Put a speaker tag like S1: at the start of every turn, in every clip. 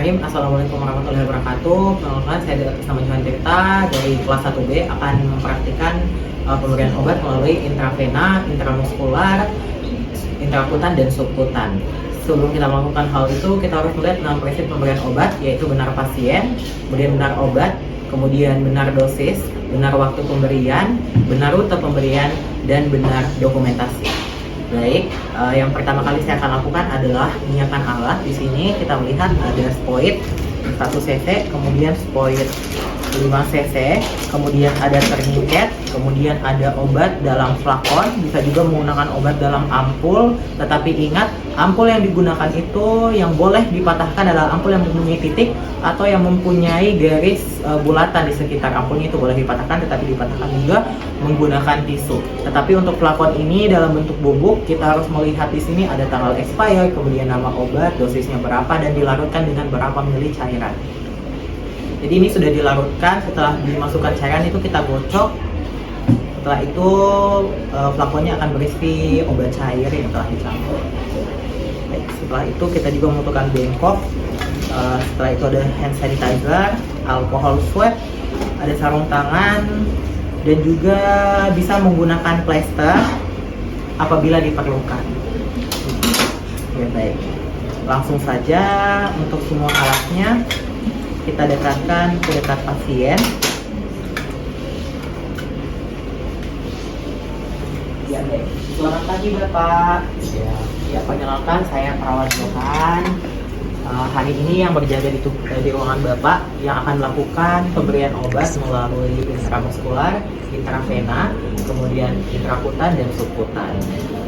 S1: Bismillahirrahmanirrahim. Assalamualaikum warahmatullahi wabarakatuh. Perkenalkan, saya atas nama Johan Tirta dari kelas 1B akan mempraktikkan pemberian obat melalui intravena, intramuskular, intrakutan, dan subkutan. Sebelum kita melakukan hal itu, kita harus melihat 6 prinsip pemberian obat, yaitu benar pasien, kemudian benar obat, kemudian benar dosis, benar waktu pemberian, benar rute pemberian, dan benar dokumentasi. Baik, yang pertama kali saya akan lakukan adalah menyiapkan alat. Di sini kita melihat ada spoid 1 cc, kemudian spoid 5 cc, kemudian ada tourniquet, kemudian ada obat dalam flakon, bisa juga menggunakan obat dalam ampul. Tetapi ingat, ampul yang digunakan itu yang boleh dipatahkan adalah ampul yang mempunyai titik atau yang mempunyai garis bulatan di sekitar ampulnya, itu boleh dipatahkan, tetapi dipatahkan juga menggunakan tisu. Tetapi untuk flakon ini dalam bentuk bubuk, kita harus melihat di sini ada tanggal expired, kemudian nama obat, dosisnya berapa, dan dilarutkan dengan berapa mili cairan. Jadi ini sudah dilarutkan. Setelah dimasukkan cairan itu kita gocok. Setelah itu flakonnya akan berisi obat cair yang telah dicampur. Baik, setelah itu kita juga membutuhkan bengkok. Setelah itu ada hand sanitizer, alkohol swab, ada sarung tangan, dan juga bisa menggunakan plester apabila diperlukan. Ya, baik, langsung saja untuk semua alatnya kita dekatkan ke dekat pasien. Ya, baik. Selamat pagi Bapak. Ya, perkenalkan, saya perawat Johan. Hari ini yang berjaga di ruangan Bapak yang akan melakukan pemberian obat melalui intramuskular, intravena, kemudian intrakutan, dan subkutan.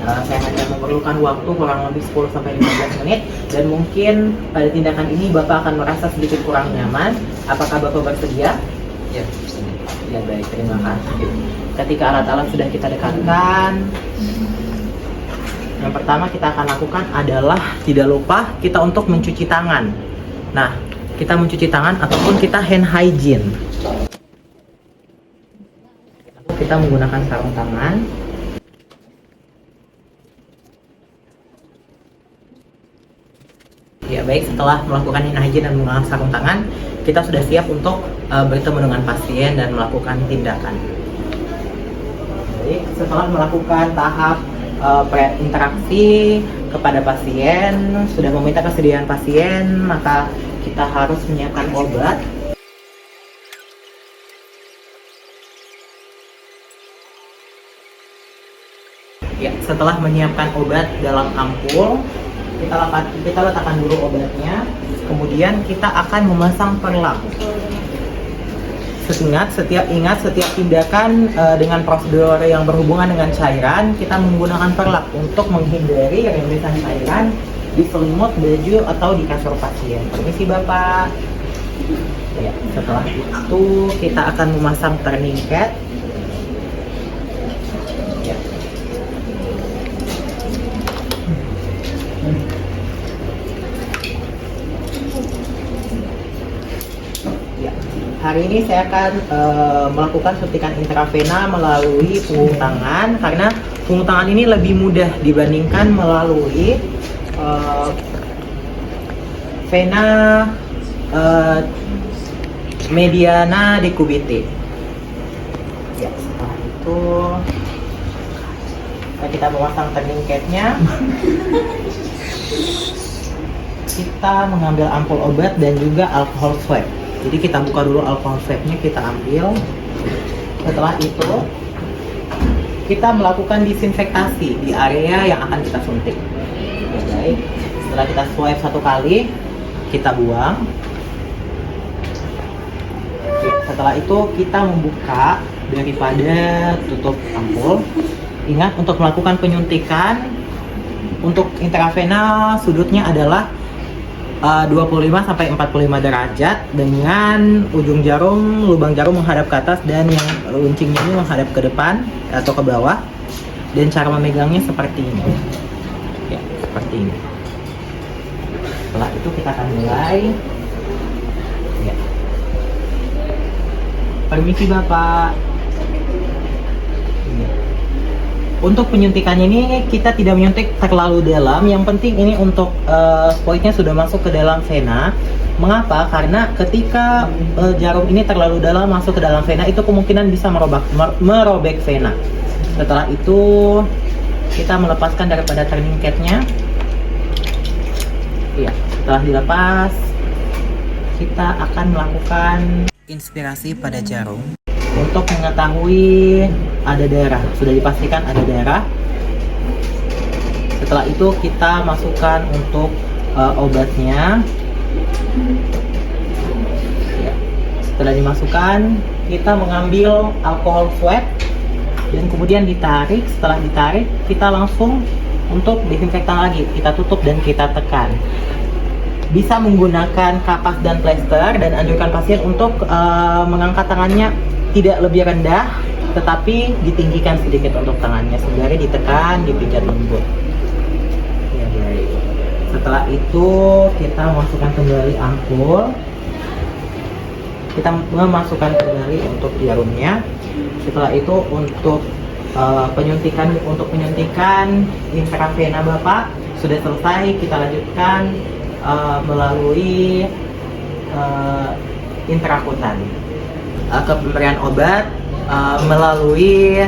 S1: Saya hanya memerlukan waktu kurang lebih 10-15 menit, dan mungkin pada tindakan ini Bapak akan merasa sedikit kurang nyaman. Apakah Bapak bersedia?
S2: Ya,
S1: Ya, baik, terima kasih. Ketika alat-alat sudah kita dekatkan, yang pertama kita akan lakukan adalah tidak lupa kita untuk mencuci tangan. Nah, kita mencuci tangan ataupun kita hand hygiene. Kita menggunakan sarung tangan. Ya, baik, setelah melakukan hand hygiene dan menggunakan sarung tangan, kita sudah siap untuk bertemu dengan pasien dan melakukan tindakan. Baik, setelah melakukan tahap interaksi kepada pasien, sudah meminta kesediaan pasien, maka kita harus menyiapkan obat. Ya, setelah menyiapkan obat dalam ampul, kita letakkan dulu obatnya, kemudian kita akan memasang perlak. Ingat setiap tindakan dengan prosedur yang berhubungan dengan cairan, kita menggunakan perlak untuk menghindari rembesan cairan di selimut, baju, atau di kasur pasien. Permisi Bapak. Ya, setelah itu kita akan memasang tourniquet. Ya. Hari ini saya akan melakukan suntikan intravena melalui punggung tangan, karena punggung tangan ini lebih mudah dibandingkan melalui vena mediana decubiti. Ya, setelah itu kita memasang tourniquetnya. Kita mengambil ampul obat dan juga alkohol swab. Jadi kita buka dulu alkohol swabnya, kita ambil. Setelah itu kita melakukan disinfektasi di area yang akan kita suntik. Ya, baik. Setelah kita swipe 1 kali, kita buang. Setelah itu kita membuka daripada tutup ampul. Ingat, untuk melakukan penyuntikan untuk intravena sudutnya adalah 25-45 derajat dengan ujung jarum, lubang jarum menghadap ke atas, dan yang runcingnya ini menghadap ke depan atau ke bawah. Dan cara memegangnya seperti ini. Ya, seperti ini. Setelah itu kita akan mulai. Ya. Permisi Bapak. Ya. Untuk penyuntikannya ini kita tidak menyuntik terlalu dalam. Yang penting ini untuk poinnya sudah masuk ke dalam vena. Mengapa? Karena ketika jarum ini terlalu dalam masuk ke dalam vena, itu kemungkinan bisa merobek vena. Setelah itu kita melepaskan daripada tourniquetnya. Iya, setelah dilepas kita akan melakukan inspirasi pada jarum untuk mengetahui ada darah. Sudah dipastikan ada darah. Setelah itu kita masukkan untuk obatnya. Ya. Setelah dimasukkan, kita mengambil alkohol swab dan kemudian ditarik. Setelah ditarik, kita langsung untuk disinfektan lagi. Kita tutup dan kita tekan. Bisa menggunakan kapas dan plester, dan anjurkan pasien untuk mengangkat tangannya tidak lebih rendah, tetapi ditinggikan sedikit untuk tangannya sembari ditekan, dipijat lembut. Ya, baik. Setelah itu kita masukkan kembali ampul. Kita memasukkan kembali untuk jarumnya. Setelah itu untuk penyuntikan intravena Bapak sudah selesai. Kita lanjutkan melalui intrakutan. Ke pemberian obat melalui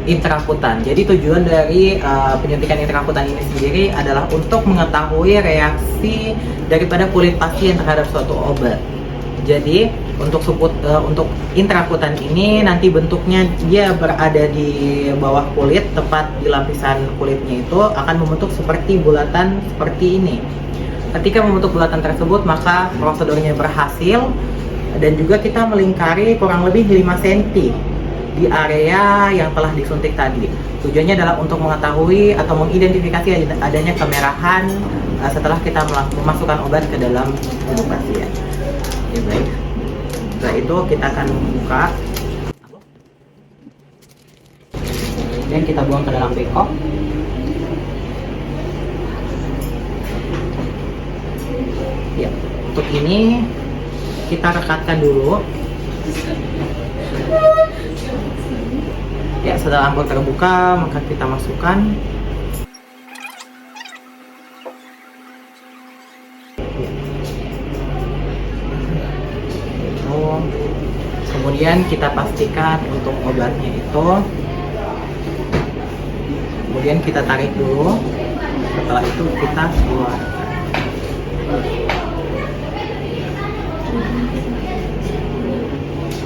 S1: intrakutan. Jadi tujuan dari penyuntikan intrakutan ini sendiri adalah untuk mengetahui reaksi daripada kulit pasien terhadap suatu obat. Jadi untuk intrakutan ini nanti bentuknya dia berada di bawah kulit, tepat di lapisan kulitnya itu akan membentuk seperti bulatan seperti ini. Ketika membentuk bulatan tersebut, maka prosedurnya berhasil. Dan juga kita melingkari kurang lebih 5 cm di area yang telah disuntik tadi. Tujuannya adalah untuk mengetahui atau mengidentifikasi adanya kemerahan setelah kita memasukkan obat ke dalam tubuh pasien. Ya, baik. Setelah itu kita akan membuka dan kita buang ke dalam bengkok. Ya, untuk ini kita rekatkan dulu. Ya, setelah ampul terbuka, maka kita masukkan. Itu. Kemudian kita pastikan untuk obatnya itu. Kemudian kita tarik dulu. Setelah itu kita keluarkan.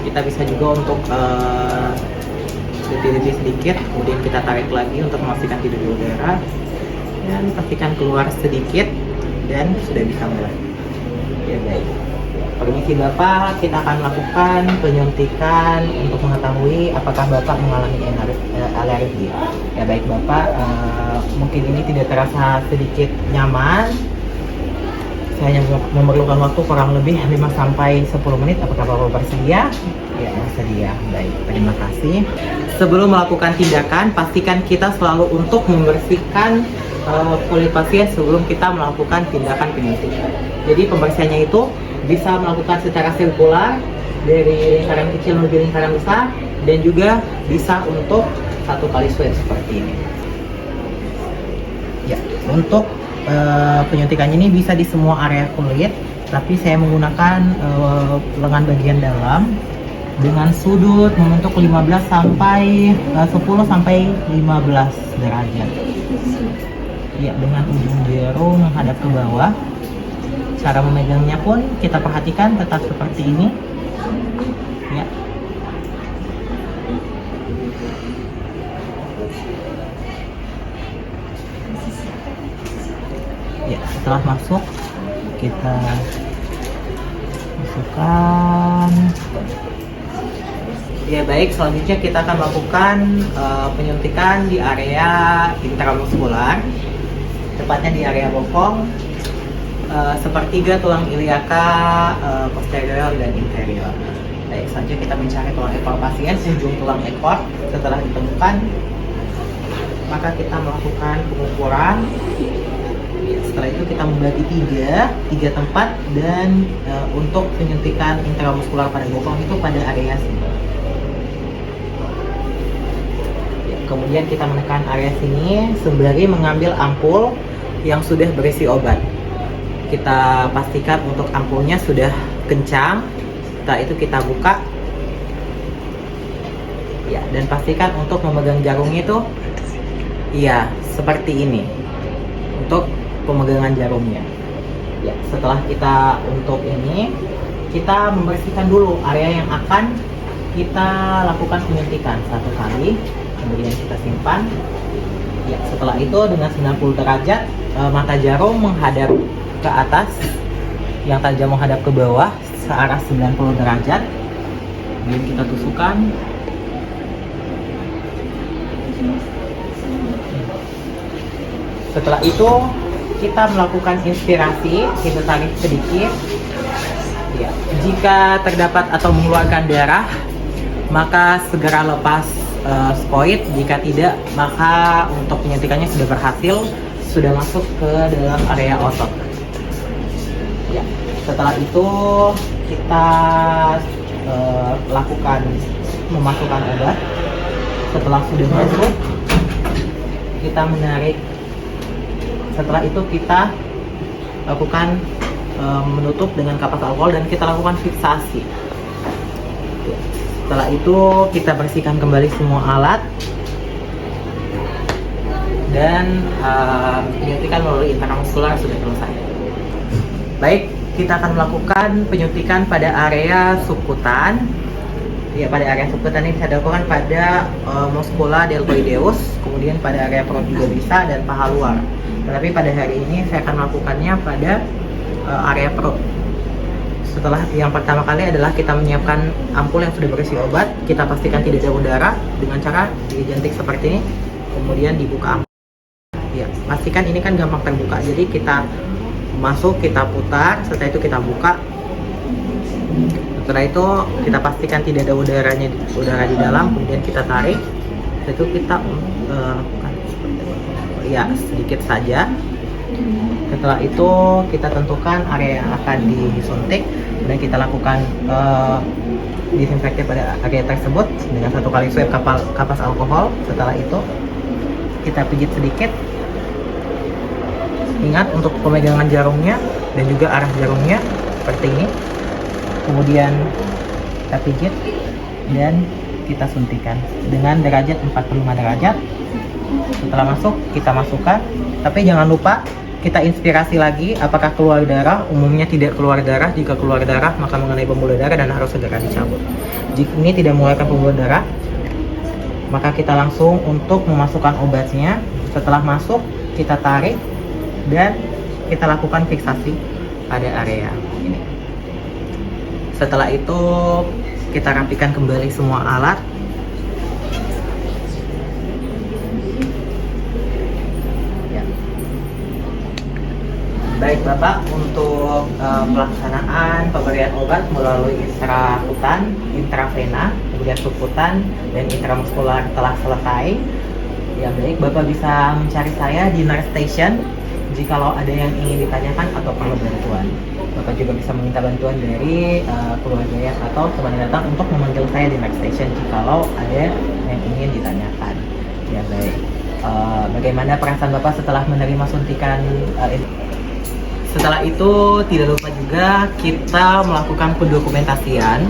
S1: Kita bisa juga untuk letih-letih sedikit, kemudian kita tarik lagi untuk memastikan tidak ada udara, dan pastikan keluar sedikit dan sudah bisa mulai. Ya, baik. Permisi Bapak, kita akan melakukan penyuntikan untuk mengetahui apakah Bapak mengalami alergi. Ya, baik Bapak, mungkin ini tidak terasa sedikit nyaman. Saya hanya memerlukan waktu kurang lebih 5-10 menit. Apakah Bapak bersedia? Ya, bersedia. Baik, terima kasih. Sebelum melakukan tindakan, pastikan kita selalu untuk membersihkan kulit pasien sebelum kita melakukan tindakan penyuntikan. Jadi pembersihannya itu bisa melakukan secara sirkular dari lingkaran kecil menuju lingkaran besar, dan juga bisa untuk 1 kali swab seperti ini. Ya, untuk penyuntikannya ini bisa di semua area kulit, tapi saya menggunakan lengan bagian dalam dengan sudut membentuk 10 sampai 15 derajat. Ya, dengan ujung jarum menghadap ke bawah. Cara memegangnya pun kita perhatikan tetap seperti ini. Ya. Ya, setelah masuk kita masukkan. Ya, baik, selanjutnya kita akan melakukan penyuntikan di area intramuskular, tepatnya di area bokong, sepertiga tulang iliaka posterior dan inferior. Baik, selanjutnya kita mencari tulang ekor pasien, ujung tulang ekor. Setelah ditemukan, maka kita melakukan pengukuran. Setelah itu kita membagi tiga tempat, dan untuk penyuntikan intramuskular pada bokong itu pada area sini. Kemudian kita menekan area sini sembari mengambil ampul yang sudah berisi obat. Kita pastikan untuk ampulnya sudah kencang. Setelah itu kita buka. Ya, dan pastikan untuk memegang jarumnya itu iya, seperti ini. Untuk pemegangan jarumnya. Ya, setelah kita untuk ini, kita membersihkan dulu area yang akan kita lakukan penyuntikan 1 kali. Kemudian kita simpan. Ya, setelah itu dengan 90 derajat mata jarum menghadap ke atas, yang tajam menghadap ke bawah searah 90 derajat. Kemudian kita tusukkan. Setelah itu kita melakukan inspirasi, kita tarik sedikit. Ya, jika terdapat atau mengeluarkan darah, maka segera lepas skoid. Jika tidak, maka untuk penyuntikannya sudah berhasil, sudah masuk ke dalam area otot. Ya, setelah itu kita lakukan memasukkan obat. Setelah sudah masuk, kita menarik. Setelah itu kita lakukan menutup dengan kapas alkohol dan kita lakukan fiksasi. Setelah itu kita bersihkan kembali semua alat dan penyuntikan melalui intramuskular sudah selesai. Baik, kita akan melakukan penyuntikan pada area subkutan. Ya, pada area subkutan ini bisa dilakukan pada muskula deltoideus, kemudian pada area perut juga bisa, dan paha luar. Tetapi pada hari ini saya akan melakukannya pada area perut. Setelah yang pertama kali adalah kita menyiapkan ampul yang sudah berisi obat. Kita pastikan tidak ada udara dengan cara dijentik seperti ini, kemudian dibuka ampul. Ya, pastikan ini kan gampang terbuka, jadi kita masuk, kita putar, setelah itu kita buka. Setelah itu kita pastikan tidak ada udara di dalam, kemudian kita tarik. Setelah itu kita lakukan ya sedikit saja. Setelah itu kita tentukan area yang akan disuntik dan kita lakukan disinfektan pada area tersebut dengan 1 kali swab kapas alkohol. Setelah itu kita pijit sedikit. Ingat untuk pemegangan jarumnya dan juga arah jarumnya seperti ini. Kemudian kita pijit dan kita suntikan dengan derajat 45 derajat. Setelah masuk, kita masukkan, tapi jangan lupa kita inspirasi lagi apakah keluar darah. Umumnya tidak keluar darah. Jika keluar darah, maka mengenai pembuluh darah dan harus segera dicabut. Jika ini tidak mengeluarkan pembuluh darah, maka kita langsung untuk memasukkan obatnya. Setelah masuk, kita tarik dan kita lakukan fiksasi pada area ini. Setelah itu kita rapikan kembali semua alat. Baik Bapak, untuk pelaksanaan pemberian obat melalui intrakutan, intravena, kemudian subkutan, dan intramuskular telah selesai. Ya baik, Bapak bisa mencari saya di nurse station jikalau ada yang ingin ditanyakan atau perlu bantuan. Bapak juga bisa meminta bantuan dari keluarga atau teman datang untuk memanggil saya di nurse station jikalau ada yang ingin ditanyakan. Ya baik, bagaimana perasaan Bapak setelah menerima suntikan ini? Setelah itu tidak lupa juga kita melakukan pendokumentasian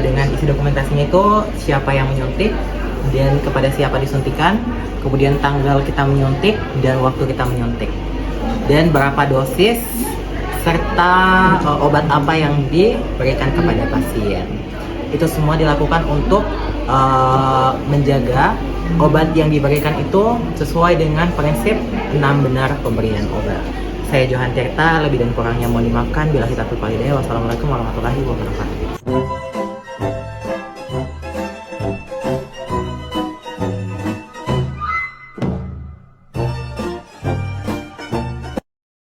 S1: dengan isi dokumentasinya itu siapa yang menyuntik dan kepada siapa disuntikan, kemudian tanggal kita menyuntik dan waktu kita menyuntik, dan berapa dosis serta obat apa yang diberikan kepada pasien. Itu semua dilakukan untuk menjaga obat yang diberikan itu sesuai dengan prinsip 6 benar pemberian obat. Saya Johan Tirta, lebih dan kurangnya mohon dimaafkan. Bila kita walhidayah. Wassalamualaikum warahmatullahi wabarakatuh.